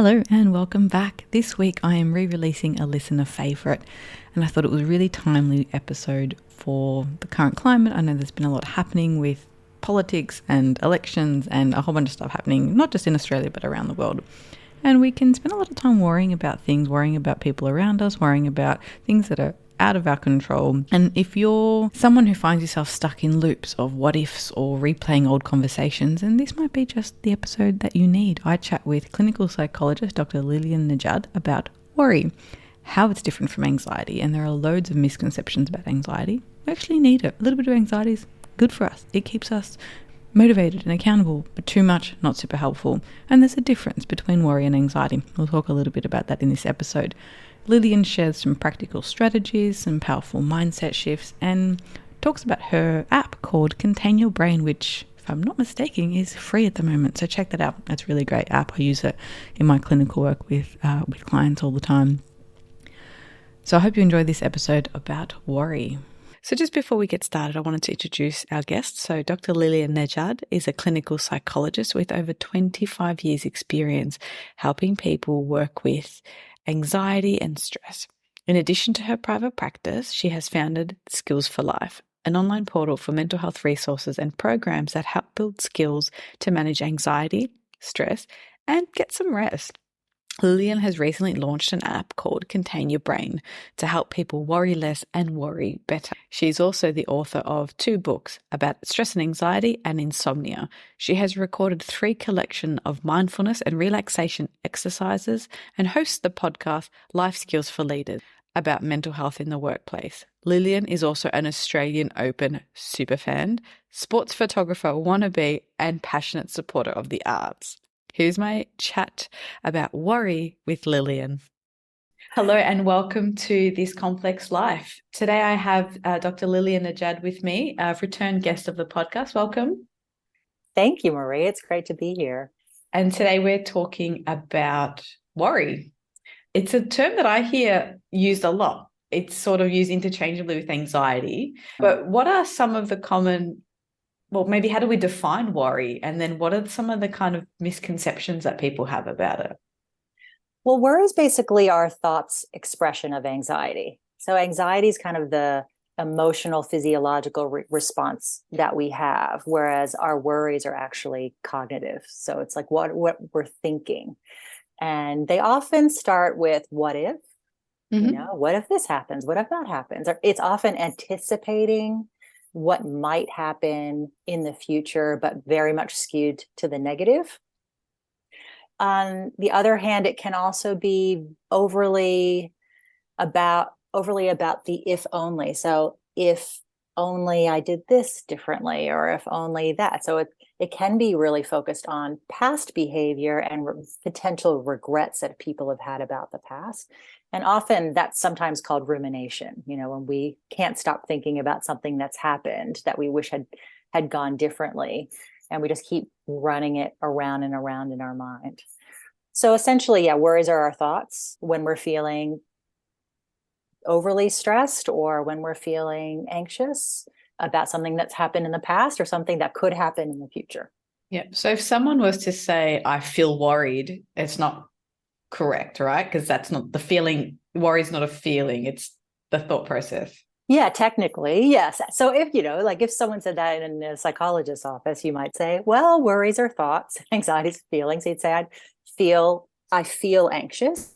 Hello and welcome back. This week I am re-releasing a listener favourite, and I thought it was a really timely episode for the current climate. I know there's been a lot happening with politics and elections and a whole bunch of stuff happening, not just in Australia but around the world. And we can spend a lot of time worrying about things, worrying about people around us, worrying about things that are out of our control. And if you're someone who finds yourself stuck in loops of what ifs or replaying old conversations, then this might be just the episode that you need. I chat with clinical psychologist Dr Lillian Nejad about worry, how it's different from anxiety. And there are loads of misconceptions about anxiety. We actually need it. A little bit of anxiety is good for us. It keeps us motivated and accountable, but too much, not super helpful. And there's a difference between worry and anxiety. We'll talk a little bit about that in this episode. Lillian shares some practical strategies, some powerful mindset shifts, and talks about her app called Contain Your Brain, which, if I'm not mistaken, is free at the moment. So check that out. That's a really great app. I use it in my clinical work with clients all the time. So I hope you enjoy this episode about worry. So just before we get started, I wanted to introduce our guest. So Dr. Lillian Nejad is a clinical psychologist with over 25 years experience helping people work with anxiety and stress. In addition to her private practice, she has founded Skills for Life, an online portal for mental health resources and programs that help build skills to manage anxiety, stress, and get some rest. Lillian has recently launched an app called Contain Your Brain to help people worry less and worry better. She's also the author of 2 books about stress and anxiety and insomnia. She has recorded 3 collections of mindfulness and relaxation exercises and hosts the podcast Life Skills for Leaders about mental health in the workplace. Lillian is also an Australian Open superfan, sports photographer wannabe, and passionate supporter of the arts. Here's my chat about worry with Lillian. Hello and welcome to This Complex Life. Today I have Dr. Lillian Nejad with me, a return guest of the podcast. Welcome. Thank you, Marie. It's great to be here. And today we're talking about worry. It's a term that I hear used a lot. It's sort of used interchangeably with anxiety. But what are some of the common maybe how do we define worry? And then what are some of the kind of misconceptions that people have about it? Well, worry is basically our thoughts' expression of anxiety. So anxiety is kind of the emotional, physiological response that we have, whereas our worries are actually cognitive. So it's like what we're thinking. And they often start with what if, what if this happens? What if that happens? Or it's often anticipating what might happen in the future, but very much skewed to the negative. On the other hand, it can also be overly about the if only. So if only I did this differently, or if only that. So it can be really focused on past behavior and potential regrets that people have had about the past. And often that's sometimes called rumination, when we can't stop thinking about something that's happened that we wish had gone differently. And we just keep running it around and around in our mind. So essentially, worries are our thoughts when we're feeling overly stressed or when we're feeling anxious about something that's happened in the past or something that could happen in the future. Yeah. So if someone was to say, I feel worried, it's not correct, right? Because that's not the feeling. Worry is not a feeling. It's the thought process. Yeah, technically, yes. So if someone said that in a psychologist's office, you might say, well, worries are thoughts, anxiety is feelings. He'd say, I feel anxious.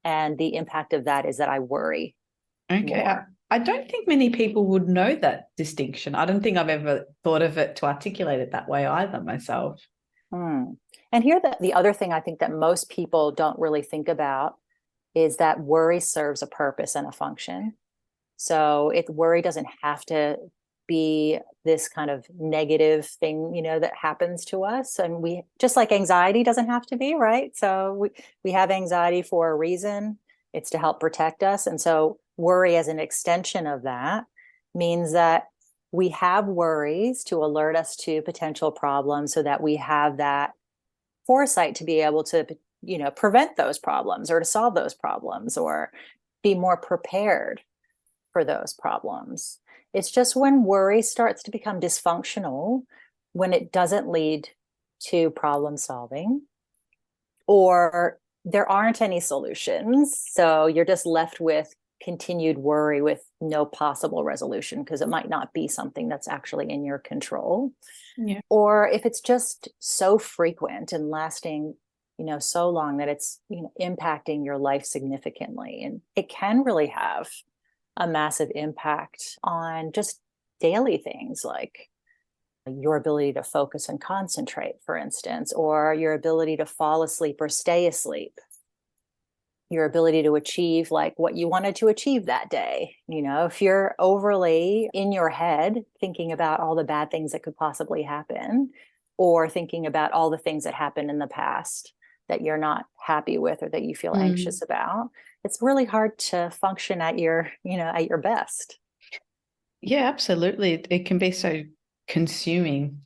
And the impact of that is that I worry. Okay. I don't think many people would know that distinction. I don't think I've ever thought of it to articulate it that way either myself. And here, the other thing I think that most people don't really think about is that worry serves a purpose and a function. So worry doesn't have to be this kind of negative thing, that happens to us. And we, just like anxiety doesn't have to be, right? So we have anxiety for a reason. It's to help protect us. And so worry as an extension of that means that we have worries to alert us to potential problems so that we have that foresight to be able to, prevent those problems or to solve those problems or be more prepared for those problems. It's just when worry starts to become dysfunctional, when it doesn't lead to problem solving, or there aren't any solutions. So you're just left with continued worry with no possible resolution because it might not be something that's actually in your control. Yeah. Or if it's just so frequent and lasting, so long that it's, impacting your life significantly. And it can really have a massive impact on just daily things like your ability to focus and concentrate, for instance, or your ability to fall asleep or stay asleep, your ability to achieve like what you wanted to achieve that day. If you're overly in your head thinking about all the bad things that could possibly happen, or thinking about all the things that happened in the past that you're not happy with or that you feel anxious about, it's really hard to function at your best. Yeah, absolutely. It can be so consuming.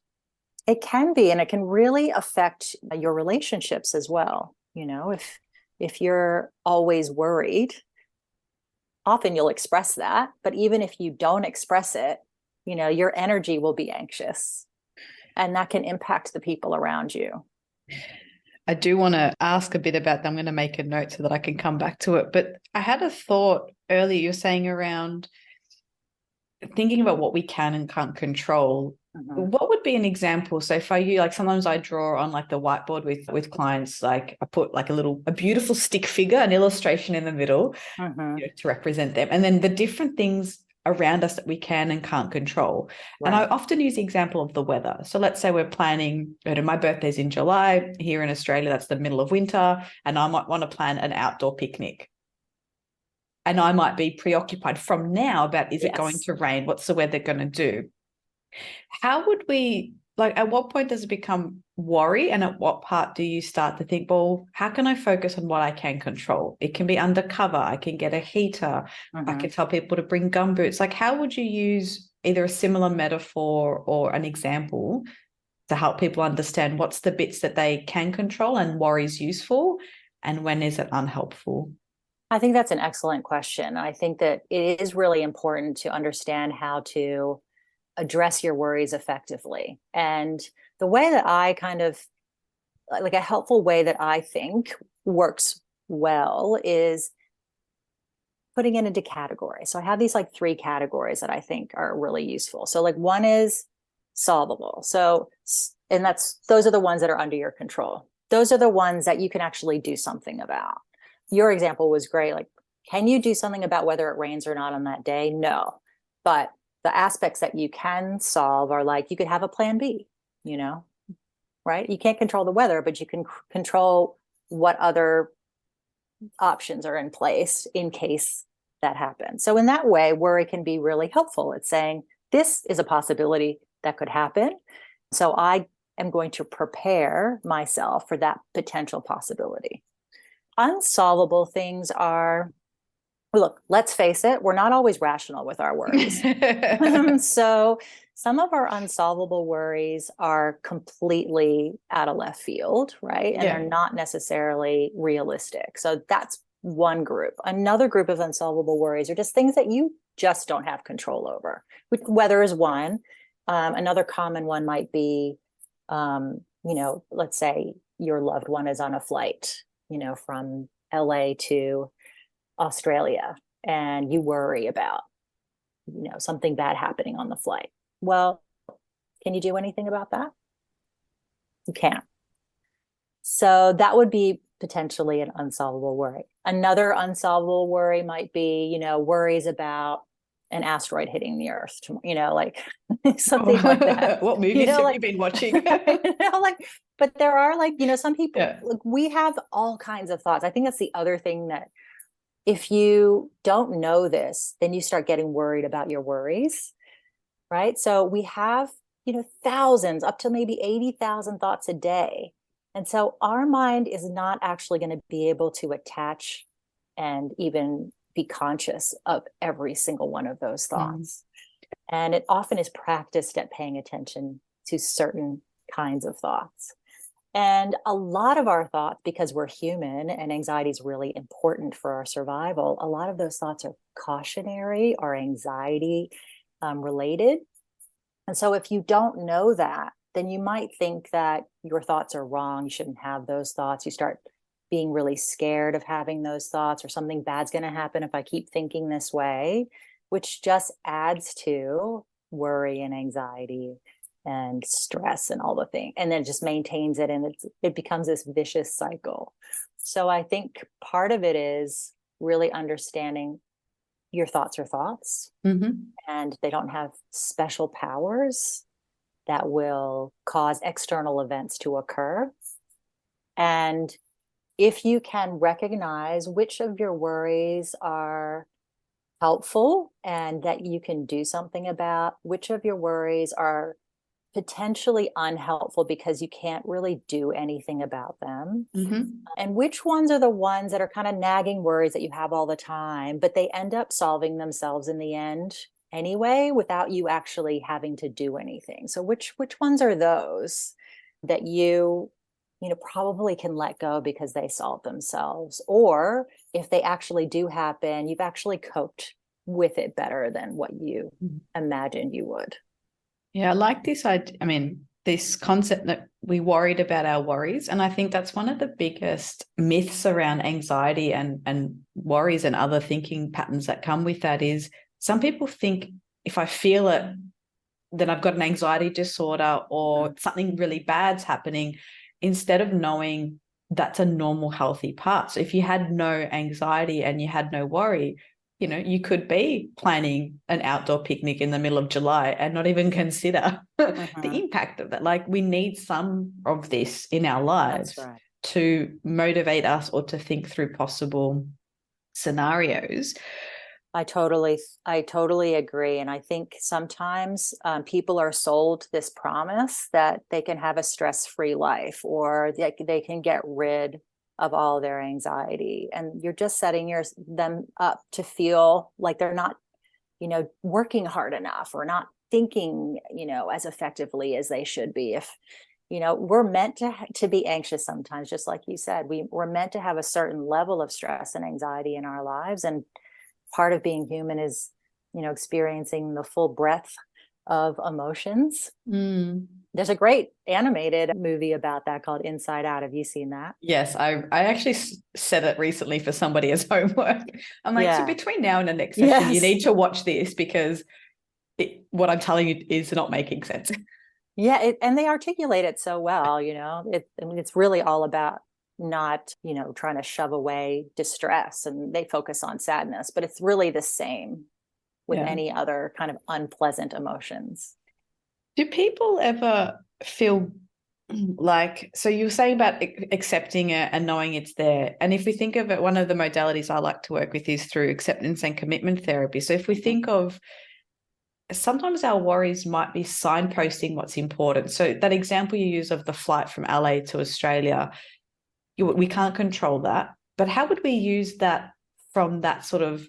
It can be, and it can really affect your relationships as well. If you're always worried, often you'll express that, but even if you don't express it, your energy will be anxious, and that can impact the people around you. I do want to ask a bit about that. I'm going to make a note so that I can come back to it. But I had a thought earlier, you're saying around thinking about what we can and can't control. What would be an example? So for you, like sometimes I draw on like the whiteboard with clients, like I put like a beautiful stick figure, an illustration in the middle to represent them. And then the different things around us that we can and can't control. Right. And I often use the example of the weather. So let's say we're planning, my birthday's in July. Here in Australia, that's the middle of winter. And I might want to plan an outdoor picnic. And I might be preoccupied from now about, is it going to rain? What's the weather going to do? How would we, like, at what point does it become worry? And at what part do you start to think, well, how can I focus on what I can control? It can be undercover. I can get a heater. I can tell people to bring gumboots. Like, how would you use either a similar metaphor or an example to help people understand what's the bits that they can control and worry is useful, and when is it unhelpful? I think that's an excellent question. I think that it is really important to understand how to address your worries effectively. And the way that I kind of, like a helpful way that I think works well is putting it into categories. So I have these like 3 categories that I think are really useful. So like one is solvable. So, and those are the ones that are under your control. Those are the ones that you can actually do something about. Your example was great. Like, can you do something about whether it rains or not on that day? No. But the aspects that you can solve are like, you could have a plan B, right? You can't control the weather, but you can control what other options are in place in case that happens. So in that way, worry can be really helpful. It's saying, this is a possibility that could happen. So I am going to prepare myself for that potential possibility. Unsolvable things are, look, let's face it, we're not always rational with our worries. So some of our unsolvable worries are completely out of left field, right? And they're not necessarily realistic. So that's one group. Another group of unsolvable worries are just things that you just don't have control over. Weather is one. Another common one might be, let's say your loved one is on a flight, from LA to Australia, and you worry about, something bad happening on the flight. Well, can you do anything about that? You can't. So that would be potentially an unsolvable worry. Another unsolvable worry might be, worries about an asteroid hitting the Earth, like something like that. What movies have you been watching? But there are some people, we have all kinds of thoughts. I think that's the other thing, that if you don't know this, then you start getting worried about your worries, right? So we have, thousands, up to maybe 80,000 thoughts a day. And so our mind is not actually going to be able to attach and even be conscious of every single one of those thoughts. And it often is practiced at paying attention to certain kinds of thoughts. And a lot of our thoughts, because we're human and anxiety is really important for our survival, a lot of those thoughts are cautionary or anxiety related. And so if you don't know that, then you might think that your thoughts are wrong. You shouldn't have those thoughts. You start being really scared of having those thoughts, or something bad's going to happen if I keep thinking this way, which just adds to worry and anxiety and stress and all the things. And then it just maintains it, and it becomes this vicious cycle. So I think part of it is really understanding your thoughts are thoughts, and they don't have special powers that will cause external events to occur. And if you can recognize which of your worries are helpful and that you can do something about, which of your worries are potentially unhelpful because you can't really do anything about them, and which ones are the ones that are kind of nagging worries that you have all the time, but they end up solving themselves in the end anyway without you actually having to do anything. So which ones are those that you probably can let go because they solve themselves, or if they actually do happen, you've actually coped with it better than what you imagined you would. Yeah, I like this. I mean, this concept that we worried about our worries. And I think that's one of the biggest myths around anxiety and worries and other thinking patterns that come with that is some people think if I feel it, then I've got an anxiety disorder or something really bad's happening, instead of knowing that's a normal, healthy part. So if you had no anxiety and you had no worry, you could be planning an outdoor picnic in the middle of July and not even consider the impact of that. Like, we need some of this in our lives to motivate us or to think through possible scenarios. I totally agree. And I think sometimes people are sold this promise that they can have a stress-free life, or they can get rid of all their anxiety. And you're just setting them up to feel like they're not, working hard enough, or not thinking, as effectively as they should be. If, we're meant to be anxious sometimes, just like you said, we're meant to have a certain level of stress and anxiety in our lives. And part of being human is, experiencing the full breadth of emotions. There's a great animated movie about that called Inside Out. Have you seen that? Yes, I actually said it recently for somebody as homework. I'm like, so between now and the next session, you need to watch this, because what I'm telling you is not making sense. Yeah, and they articulate it so well. It's really all about not, trying to shove away distress, and they focus on sadness, but it's really the same with any other kind of unpleasant emotions. Do people ever feel like, so you were saying about accepting it and knowing it's there, and if we think of it, one of the modalities I like to work with is through acceptance and commitment therapy. So if we think of, sometimes our worries might be signposting what's important. So that example you use of the flight from LA to Australia, we can't control that, but how would we use that from that sort of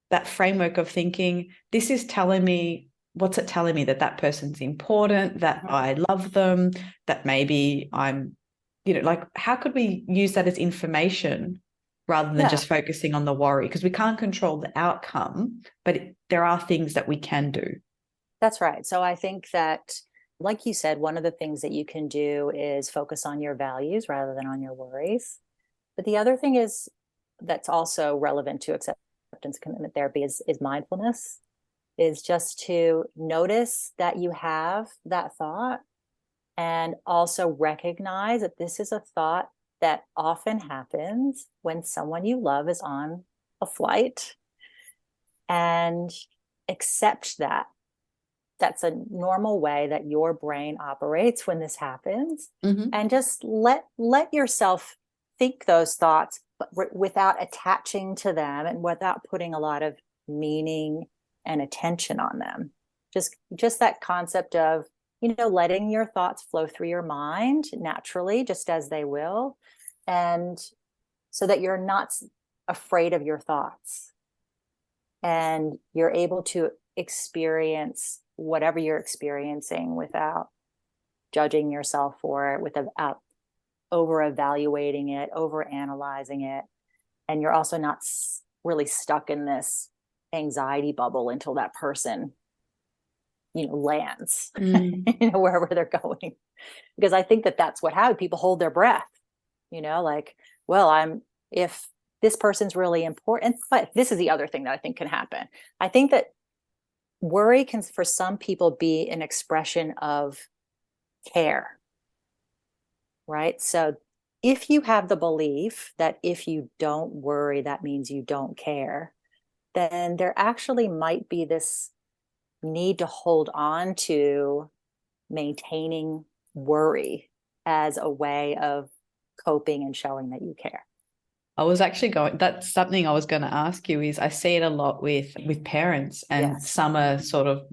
that framework of thinking, this is telling me, what's it telling me? That person's important, that I love them, that maybe I'm, like, how could we use that as information rather than just focusing on the worry? Because we can't control the outcome, but there are things that we can do. That's right. So I think that, like you said, one of the things that you can do is focus on your values rather than on your worries. But the other thing is that's also relevant to acceptance commitment therapy is mindfulness, is just to notice that you have that thought, and also recognize that this is a thought that often happens when someone you love is on a flight, and accept that that's a normal way that your brain operates when this happens. And just let yourself think those thoughts, but without attaching to them and without putting a lot of meaning and attention on them. Just that concept of, letting your thoughts flow through your mind naturally, just as they will, and so that you're not afraid of your thoughts, and you're able to experience whatever you're experiencing without judging yourself for it, without over evaluating it, over analyzing it. And you're also not really stuck in this anxiety bubble until that person, lands, wherever they're going. Because I think that that's what happens. People hold their breath, like well, if this person's really important, but this is the other thing that I think can happen. I think that worry can, for some people, be an expression of care, right? So if you have the belief that if you don't worry, that means you don't care, then there actually might be this need to hold on to maintaining worry as a way of coping and showing that you care. I was actually going, that's something I was going to ask you is I see it a lot with parents, and Yes. some are sort of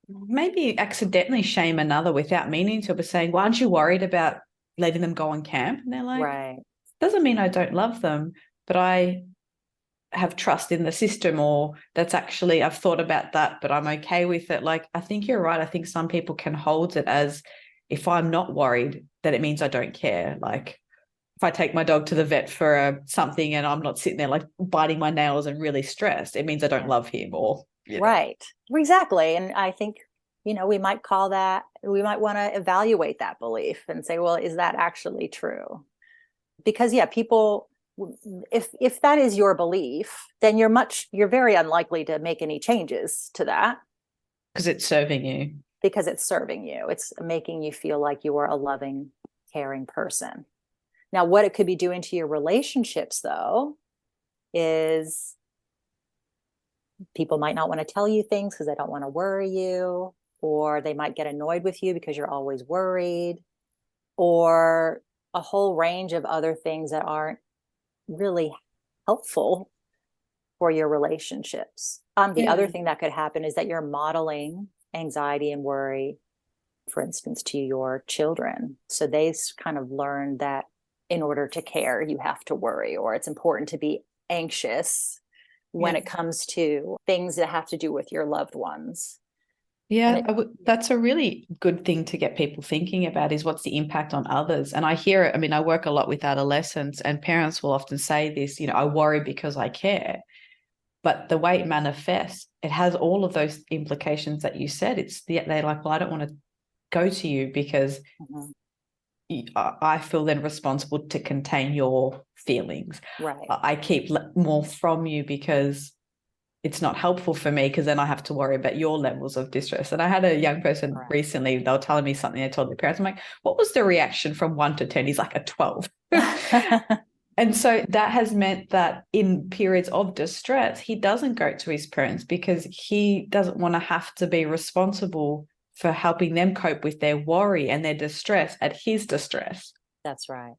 maybe accidentally shame another without meaning to, but saying, well, aren't you worried about letting them go on camp? And they're like, Right. doesn't mean I don't love them, but I have trust in the system, or that's actually, I've thought about that, but I'm okay with it. Like, I think you're right. I think some people can hold it as, if I'm not worried, that it means I don't care. Like, if I take my dog to the vet for something and I'm not sitting there like biting my nails and really stressed, it means I don't love him, or, Right. Exactly. And I think, we might we might want to evaluate that belief and say, well, is that actually true? Because yeah, people, if that is your belief, then you're very unlikely to make any changes to that, because it's serving you. because it's serving you. It's making you feel like you are a loving, caring person. Now, what it could be doing to your relationships, though, is people might not want to tell you things because they don't want to worry you, or they might get annoyed with you because you're always worried, or a whole range of other things that aren't really helpful for your relationships. The other thing that could happen is that you're modeling anxiety and worry, for instance, to your children. So they kind of learn that in order to care, you have to worry, or it's important to be anxious when it comes to things that have to do with your loved ones. Yeah, that's a really good thing to get people thinking about, is what's the impact on others. And I hear it. I mean, I work a lot with adolescents, and parents will often say this, I worry because I care. But the way it manifests, it has all of those implications that you said. They're like, well, I don't want to go to you because I feel then responsible to contain your feelings. Right. I keep more from you because it's not helpful for me, because then I have to worry about your levels of distress. And I had a young person recently, they were telling me something, I told their parents, I'm like, what was the reaction from 1 to 10? He's like, a 12. And so that has meant that in periods of distress, he doesn't go to his parents because he doesn't want to have to be responsible for helping them cope with their worry and their distress at his distress. That's right.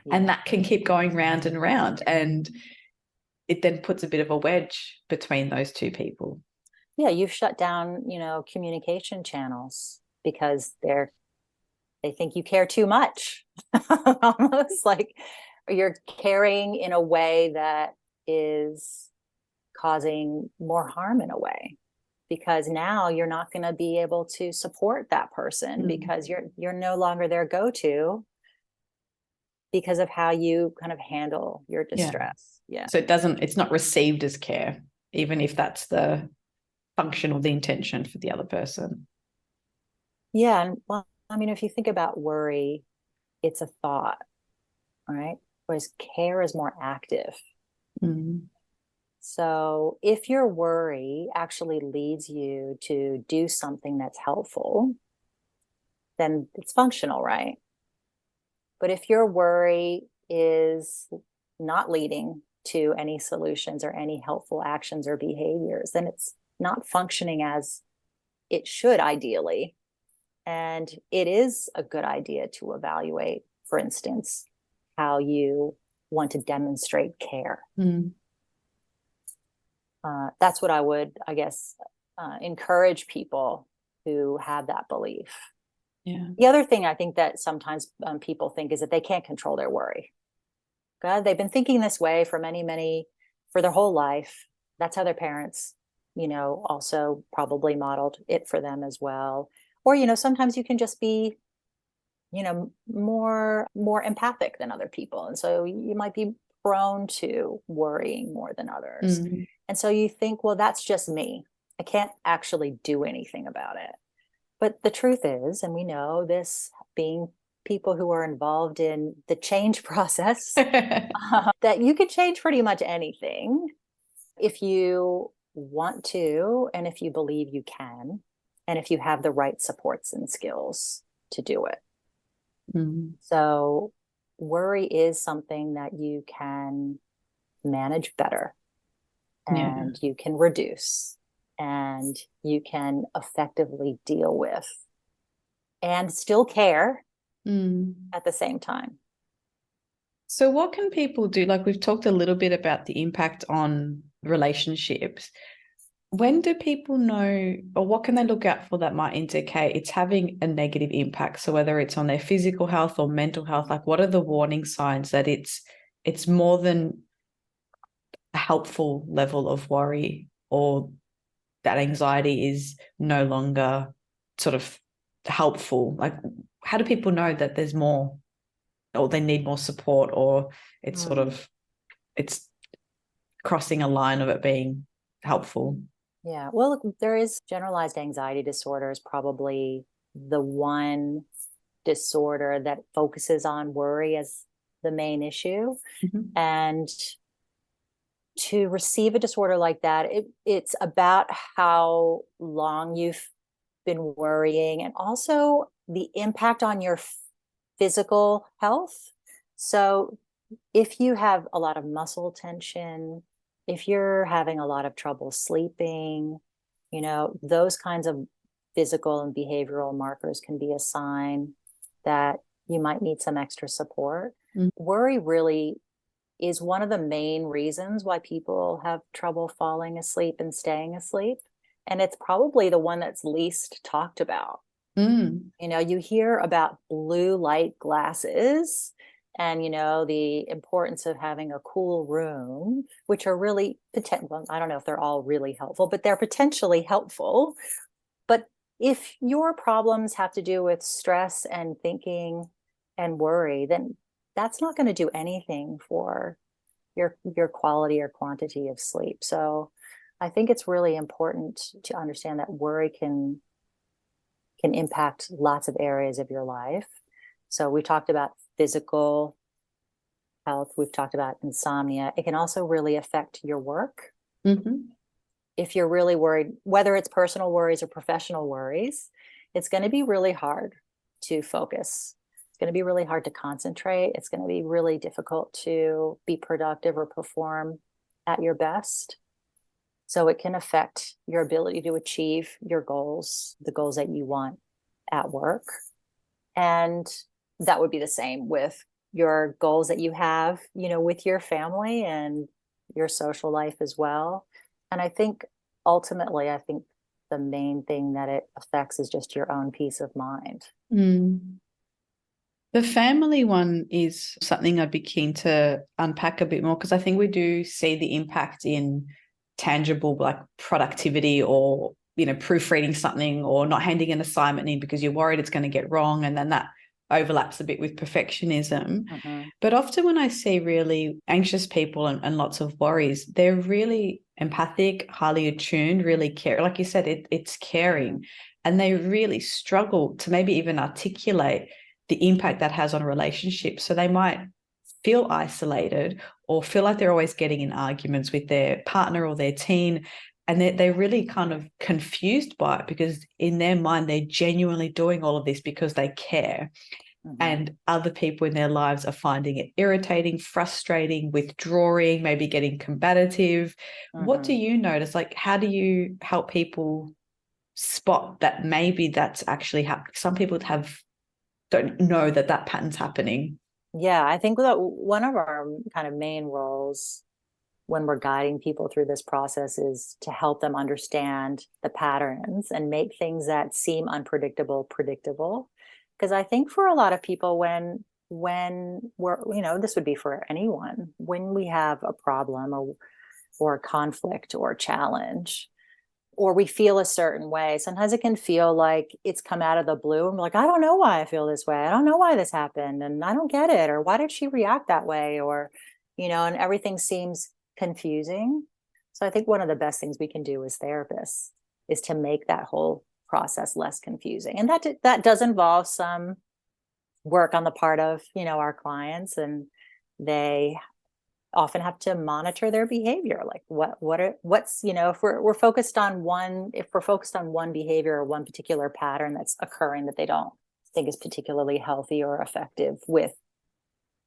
Yeah. And that can keep going round and round. And it then puts a bit of a wedge between those two people. Yeah, you've shut down, communication channels because they think you care too much. Almost like you're caring in a way that is causing more harm in a way, because now you're not going to be able to support that person because you're no longer their go-to because of how you kind of handle your distress. Yeah. So it's not received as care, even if that's the function or the intention for the other person. Yeah. And well, I mean, if you think about worry, it's a thought, right? Whereas care is more active. So if your worry actually leads you to do something that's helpful, then it's functional, right? But if your worry is not leading to any solutions or any helpful actions or behaviors, then it's not functioning as it should ideally. And it is a good idea to evaluate, for instance, how you want to demonstrate care. That's what I would, I guess, encourage people who have that belief. Yeah. The other thing I think that sometimes people think is that they can't control their worry. God, they've been thinking this way for for their whole life. That's how their parents, also probably modeled it for them as well. Or, sometimes you can just be, more empathic than other people. And so you might be prone to worrying more than others. And so you think, well, that's just me. I can't actually do anything about it. But the truth is, and we know this being people who are involved in the change process that you can change pretty much anything if you want to, and if you believe you can, and if you have the right supports and skills to do it. So worry is something that you can manage better, and you can reduce, and you can effectively deal with, and still care at the same time. So what can people do? Like, we've talked a little bit about the impact on relationships. When do people know, or what can they look out for that might indicate it's having a negative impact? So whether it's on their physical health or mental health, like what are the warning signs that it's more than a helpful level of worry, or that anxiety is no longer sort of helpful? Like, how do people know that there's more, or they need more support, or it's sort of, it's crossing a line of it being helpful? Yeah, well, look, there is generalized anxiety disorder is probably the one disorder that focuses on worry as the main issue. And to receive a disorder like that, it's about how long you've been worrying, and also the impact on your physical health. So if you have a lot of muscle tension, if you're having a lot of trouble sleeping, those kinds of physical and behavioral markers can be a sign that you might need some extra support. Worry really is one of the main reasons why people have trouble falling asleep and staying asleep. And it's probably the one that's least talked about. You hear about blue light glasses and, the importance of having a cool room, which are really, well, I don't know if they're all really helpful, but they're potentially helpful. But if your problems have to do with stress and thinking and worry, then that's not going to do anything for your quality or quantity of sleep. So I think it's really important to understand that worry can impact lots of areas of your life. So we talked about physical health. We've talked about insomnia. It can also really affect your work. If you're really worried, whether it's personal worries or professional worries, it's going to be really hard to focus. It's going to be really hard to concentrate. It's going to be really difficult to be productive or perform at your best. So it can affect your ability to achieve your goals, the goals that you want at work. And that would be the same with your goals that you have, with your family and your social life as well. And I think ultimately, the main thing that it affects is just your own peace of mind. The family one is something I'd be keen to unpack a bit more, because I think we do see the impact in tangible, like productivity, or, proofreading something, or not handing an assignment in because you're worried it's going to get wrong. And then that overlaps a bit with perfectionism. But often when I see really anxious people and lots of worries, they're really empathic, highly attuned, really care. Like you said, it's caring. And they really struggle to maybe even articulate the impact that has on relationships. So they might feel isolated, or feel like they're always getting in arguments with their partner or their teen. And they're really kind of confused by it, because in their mind, they're genuinely doing all of this because they care. And other people in their lives are finding it irritating, frustrating, withdrawing, maybe getting combative. What do you notice? Like, how do you help people spot that maybe that's actually happening? Some people don't know that pattern's happening. Yeah, I think that one of our kind of main roles when we're guiding people through this process is to help them understand the patterns and make things that seem unpredictable predictable. Because I think for a lot of people, when we're, this would be for anyone, when we have a problem or a conflict or a challenge, or we feel a certain way, sometimes it can feel like it's come out of the blue, and we're like, I don't know why I feel this way. I don't know why this happened, and I don't get it, or why did she react that way, or, and everything seems confusing. So I think one of the best things we can do as therapists is to make that whole process less confusing. And that does involve some work on the part of, our clients, and they often have to monitor their behavior. Like what's, if we're focused on one behavior or one particular pattern that's occurring that they don't think is particularly healthy or effective with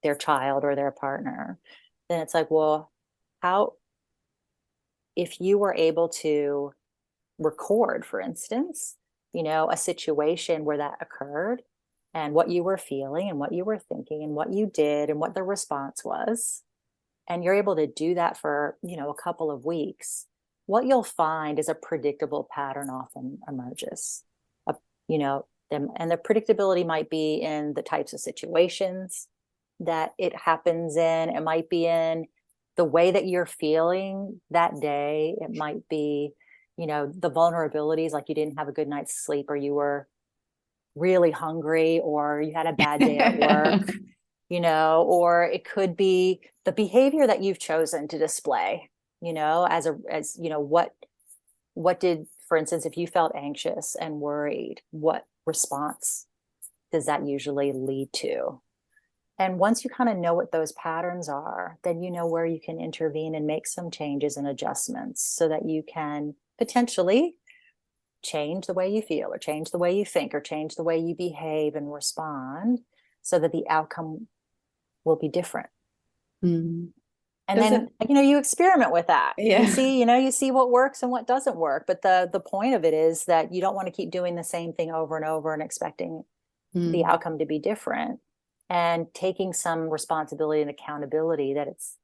their child or their partner, then it's like, well, how, if you were able to record, for instance, a situation where that occurred and what you were feeling and what you were thinking and what you did and what the response was, and you're able to do that for, a couple of weeks, what you'll find is a predictable pattern often emerges. You know, and the predictability might be in the types of situations that it happens in. It might be in the way that you're feeling that day. It might be, the vulnerabilities, like you didn't have a good night's sleep, or you were really hungry, or you had a bad day at work, or it could be the behavior that you've chosen to display, what did, for instance, if you felt anxious and worried, what response does that usually lead to? And once you kind of know what those patterns are, then you know where you can intervene and make some changes and adjustments so that you can potentially change the way you feel, or change the way you think, or change the way you behave and respond, so that the outcome will be different. Mm. And then, you experiment with that. Yeah. You see what works and what doesn't work. But the point of it is that you don't want to keep doing the same thing over and over and expecting the outcome to be different, and taking some responsibility and accountability that it's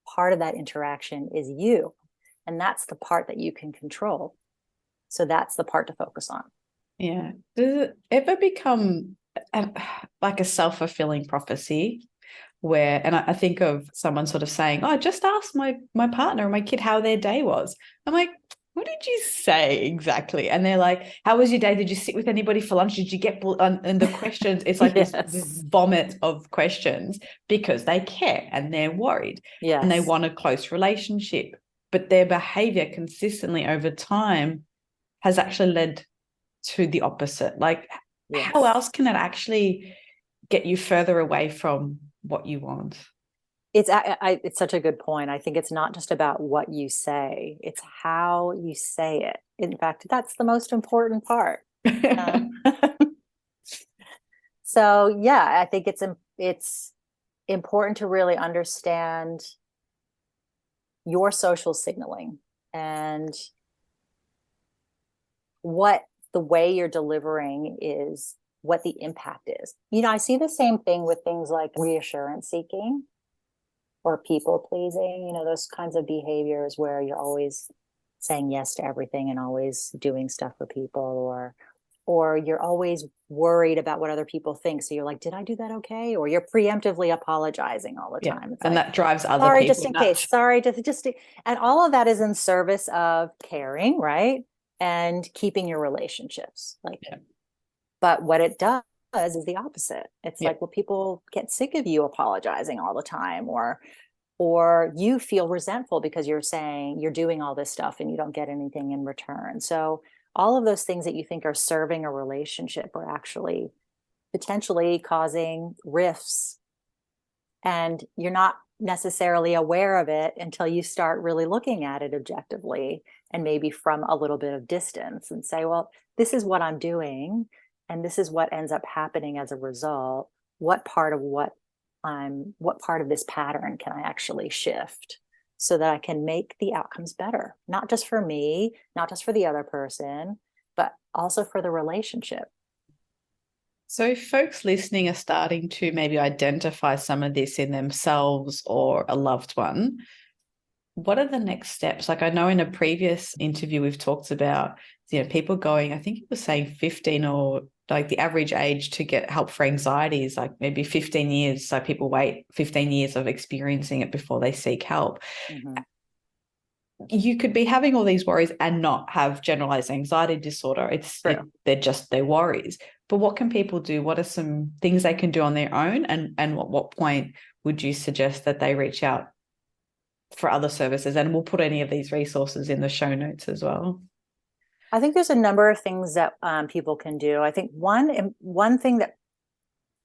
part of that interaction is you. And that's the part that you can control. So that's the part to focus on. Yeah. Does it ever become like a self-fulfilling prophecy where, and I think of someone sort of saying, oh, I just asked my partner or my kid how their day was. I'm like, what did you say exactly? And they're like, how was your day? Did you sit with anybody for lunch? Did you get, and the questions, it's like Yes. this vomit of questions, because they care and they're worried. Yes. And they want a close relationship, but their behavior consistently over time has actually led to the opposite. Like, yes. How else can it actually get you further away from what you want? It's such a good point. I think it's not just about what you say, it's how you say it. In fact, that's the most important part. So yeah, I think it's important to really understand your social signaling and what the way you're delivering is, what the impact is. I see the same thing with things like reassurance seeking or people pleasing, those kinds of behaviors where you're always saying yes to everything and always doing stuff for people, or you're always worried about what other people think. So you're like, did I do that okay? Or you're preemptively apologizing all the time. It's and like, that drives other sorry, people just in nuts. case. Sorry, just and all of that is in service of caring, right? And keeping your relationships. But what it does is the opposite. It's like, well, people get sick of you apologizing all the time, or you feel resentful because you're saying you're doing all this stuff and you don't get anything in return. So all of those things that you think are serving a relationship are actually potentially causing rifts, and you're not necessarily aware of it until you start really looking at it objectively, and maybe from a little bit of distance, and say, well, this is what I'm doing and this is what ends up happening as a result. What part of this pattern can I actually shift so that I can make the outcomes better, not just for me, not just for the other person, but also for the relationship. So if folks listening are starting to maybe identify some of this in themselves or a loved one, what are the next steps? Like, I know in a previous interview we've talked about, people going, I think it was saying 15, or like the average age to get help for anxiety is like maybe 15 years. So people wait 15 years of experiencing it before they seek help. Mm-hmm. You could be having all these worries and not have generalized anxiety disorder. They're just their worries. But what can people do? What are some things they can do on their own? And at what point would you suggest that they reach out for other services? And we'll put any of these resources in the show notes as well. I think there's a number of things that people can do. I think one thing that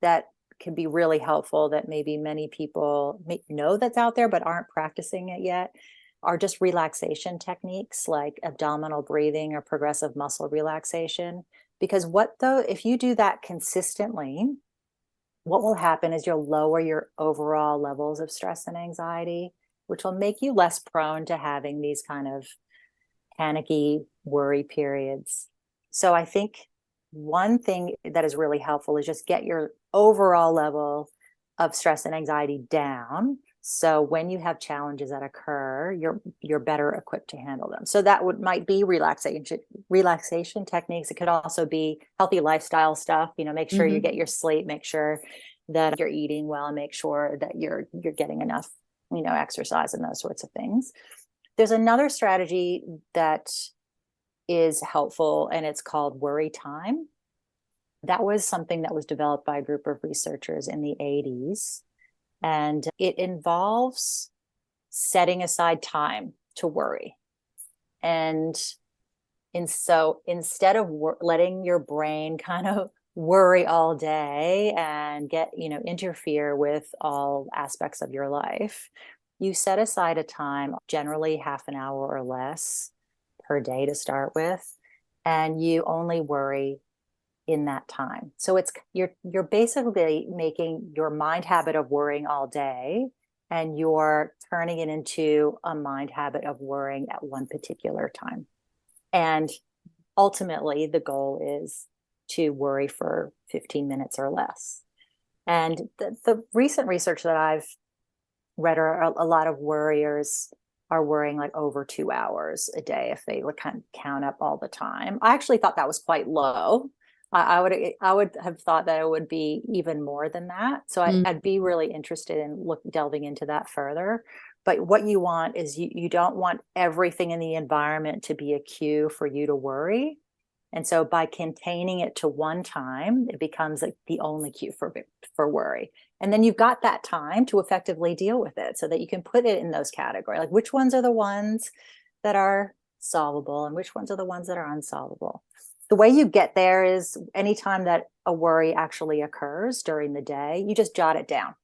that can be really helpful that maybe many people may know that's out there but aren't practicing it yet are just relaxation techniques like abdominal breathing or progressive muscle relaxation. Because if you do that consistently, what will happen is you'll lower your overall levels of stress and anxiety, which will make you less prone to having these kind of panicky worry periods. So I think one thing that is really helpful is just get your overall level of stress and anxiety down. So when you have challenges that occur, you're better equipped to handle them. So that might be relaxation techniques. It could also be healthy lifestyle stuff. Make sure you get your sleep, make sure that you're eating well, and make sure that you're getting enough, exercise and those sorts of things. There's another strategy that is helpful, and it's called worry time. That was something that was developed by a group of researchers in the 80s. And it involves setting aside time to worry. So instead of letting your brain kind of worry all day and interfere with all aspects of your life, you set aside a time, generally half an hour or less per day to start with, and you only worry in that time. So you're basically making your mind habit of worrying all day, and you're turning it into a mind habit of worrying at one particular time. And ultimately, the goal is to worry for 15 minutes or less. And the recent research that I've read are a lot of worriers are worrying like over 2 hours a day if they would kind of count up all the time. I actually thought that was quite low. I would have thought that it would be even more than that. So I'd be really interested in delving into that further. But what you want is you don't want everything in the environment to be a cue for you to worry. And so by containing it to one time, it becomes like the only cue for worry. And then you've got that time to effectively deal with it so that you can put it in those categories. Like which ones are the ones that are solvable and which ones are the ones that are unsolvable. The way you get there is anytime that a worry actually occurs during the day, you just jot it down.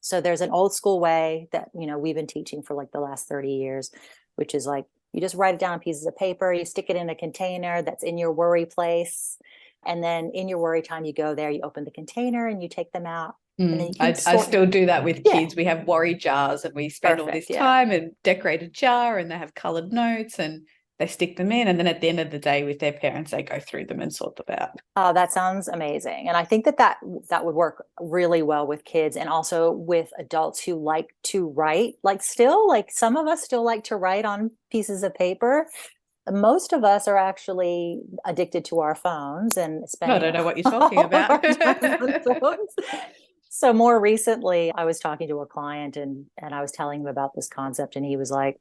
So there's an old school way that, we've been teaching for like the last 30 years, which is like, you just write it down on pieces of paper, you stick it in a container that's in your worry place. And then in your worry time, you go there, you open the container and you take them out. And then I still do that with kids. We have worry jars and we spend all this time and decorate a jar, and they have colored notes and they stick them in. And then at the end of the day with their parents, they go through them and sort them out. Oh, that sounds amazing. And I think that would work really well with kids and also with adults who like to write. Like some of us still like to write on pieces of paper. Most of us are actually addicted to our phones and spending. I don't know what you're talking about. So more recently, I was talking to a client and I was telling him about this concept, and he was like,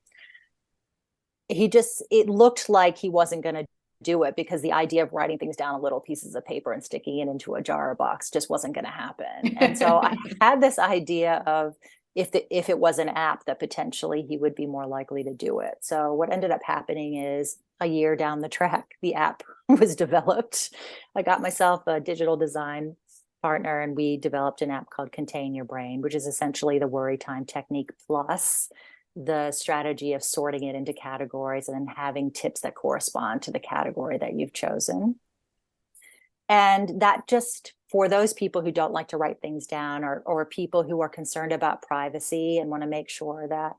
it looked like he wasn't going to do it because the idea of writing things down on little pieces of paper and sticking it into a jar or box just wasn't going to happen. And so I had this idea of if it was an app that potentially he would be more likely to do it. So what ended up happening is a year down the track, the app was developed. I got myself a digital design partner and we developed an app called Contain Your Brain, which is essentially the worry time technique plus the strategy of sorting it into categories and then having tips that correspond to the category that you've chosen. And that just for those people who don't like to write things down or people who are concerned about privacy and want to make sure that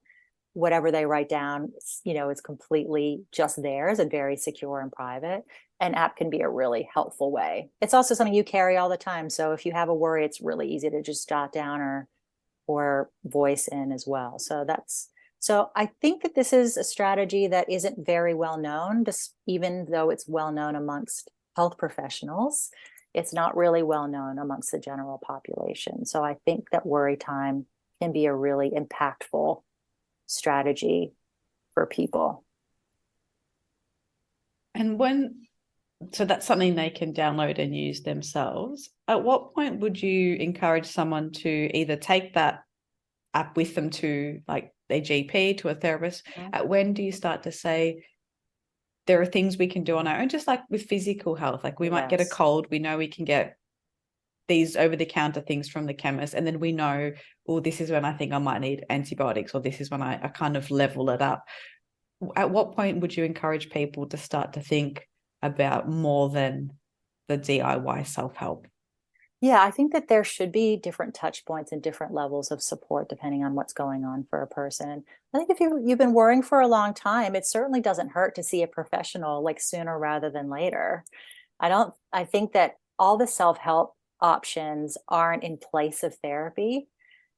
whatever they write down, is completely just theirs and very secure and private, an app can be a really helpful way. It's also something you carry all the time. So if you have a worry, it's really easy to just jot down or voice in as well. So I think that this is a strategy that isn't very well known, even though it's well known amongst health professionals. It's not really well known amongst the general population. So I think that worry time can be a really impactful strategy for people. And so that's something they can download and use themselves. At what point would you encourage someone to either take that app with them to like a GP, to a therapist? At when do you start to say there are things we can do on our own, just like with physical health? Like we might get a cold, we know we can get these over-the-counter things from the chemist, and then we know, oh, this is when I think I might need antibiotics, or this is when I kind of level it up. At what point would you encourage people to start to think about more than the DIY self-help? Yeah, I think that there should be different touch points and different levels of support depending on what's going on for a person. I think if you've been worrying for a long time, it certainly doesn't hurt to see a professional like sooner rather than later. I think that all the self-help options aren't in place of therapy.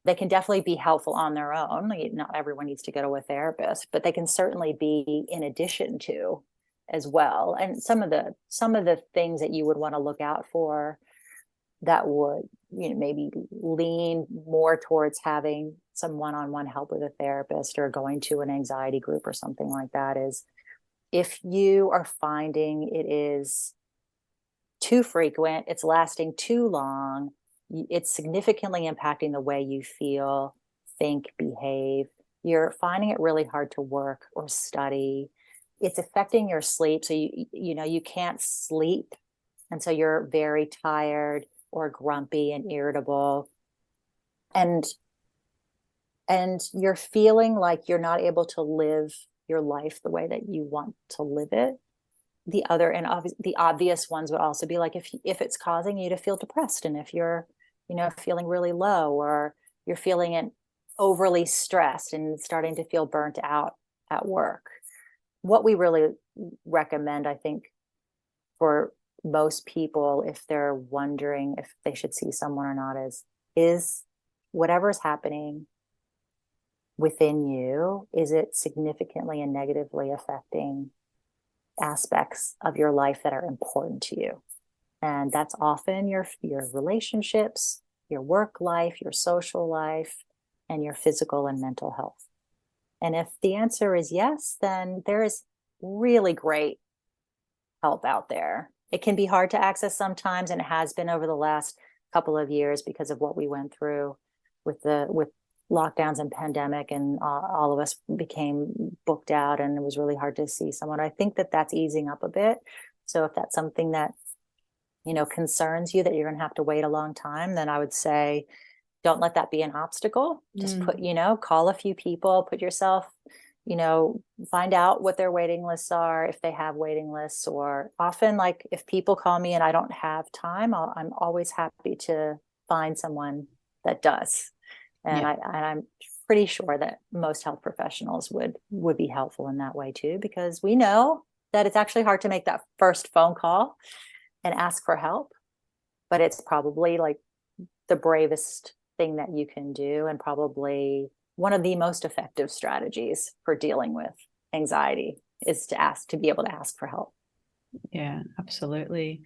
They can definitely be helpful on their own. Not everyone needs to go to a therapist, but they can certainly be in addition to as well. And some of the things that you would want to look out for that would, maybe lean more towards having some one-on-one help with a therapist or going to an anxiety group or something like that, is if you are finding it is too frequent, it's lasting too long, it's significantly impacting the way you feel, think, behave, you're finding it really hard to work or study, it's affecting your sleep, so you can't sleep, and so you're very tired or grumpy and irritable, and you're feeling like you're not able to live your life the way that you want to live it. The obvious ones would also be like if it's causing you to feel depressed, and if you're feeling really low, or you're feeling it overly stressed and starting to feel burnt out at work. What we really recommend, I think, for most people, if they're wondering if they should see someone or not, is whatever's happening within you, is it significantly and negatively affecting aspects of your life that are important to you? And that's often your relationships, your work life, your social life, and your physical and mental health. And if the answer is yes, then there is really great help out there. It can be hard to access sometimes, and it has been over the last couple of years because of what we went through with lockdowns and pandemic, and all of us became booked out, and it was really hard to see someone. I think that that's easing up a bit. So if that's something that concerns you, that you're going to have to wait a long time, then I would say don't let that be an obstacle. Just call a few people, put yourself, find out what their waiting lists are, if they have waiting lists. Or often, like, if people call me and I don't have time, I'm always happy to find someone that does. And I'm pretty sure that most health professionals would be helpful in that way too, because we know that it's actually hard to make that first phone call and ask for help, but it's probably like the bravest thing that you can do, and probably one of the most effective strategies for dealing with anxiety is to be able to ask for help. Yeah, absolutely.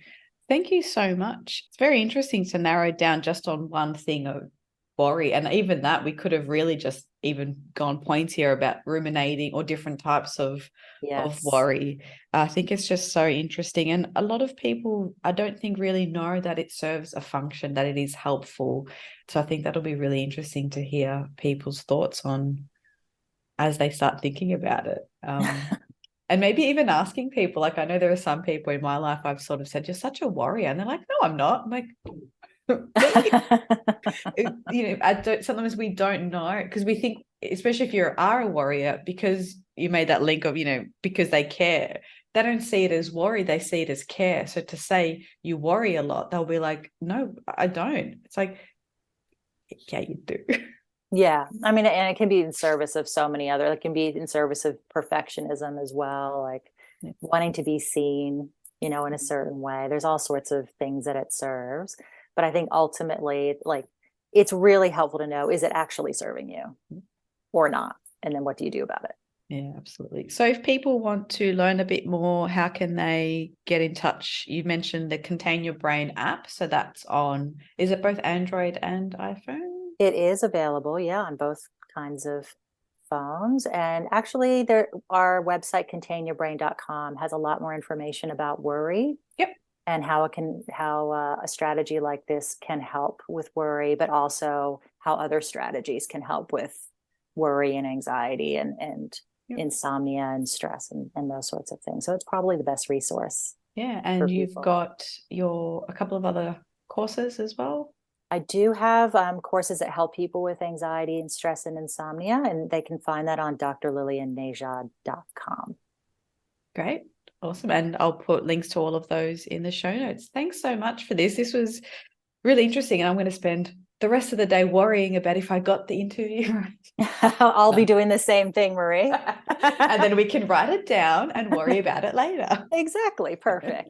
Thank you so much. It's very interesting to narrow down just on one thing of worry. And even that, we could have really just even gone points here about ruminating or different types of worry. I think it's just so interesting. And a lot of people, I don't think, really know that it serves a function, that it is helpful. So I think that'll be really interesting to hear people's thoughts on as they start thinking about it. And maybe even asking people, like, I know there are some people in my life I've sort of said, you're such a worrier. And they're like, no, I'm not. I'm like, sometimes we don't know, because we think, especially if you are a warrior, because you made that link of, because they care, they don't see it as worry, they see it as care. So to say you worry a lot, they'll be like, no, I don't. It's like, yeah, you do. Yeah. I mean, and it can be in service of so many other, it can be in service of perfectionism as well, like wanting to be seen, in a certain way. There's all sorts of things that it serves. But I think ultimately, like, it's really helpful to know, is it actually serving you or not? And then what do you do about it? Yeah, absolutely. So if people want to learn a bit more, how can they get in touch? You mentioned the Contain Your Brain app. So that's is it both Android and iPhone? It is available, yeah, on both kinds of phones. And actually, our website, containyourbrain.com, has a lot more information about worry. Yep. And how a strategy like this can help with worry, but also how other strategies can help with worry and anxiety and insomnia and stress and those sorts of things. So it's probably the best resource. Yeah. And you've got a couple of other courses as well? I do have courses that help people with anxiety and stress and insomnia, and they can find that on drlilliannejad.com. Great. Awesome. And I'll put links to all of those in the show notes. Thanks so much for this. This was really interesting. And I'm going to spend the rest of the day worrying about if I got the interview right. I'll be doing the same thing, Marie. And then we can write it down and worry about it later. Exactly. Perfect.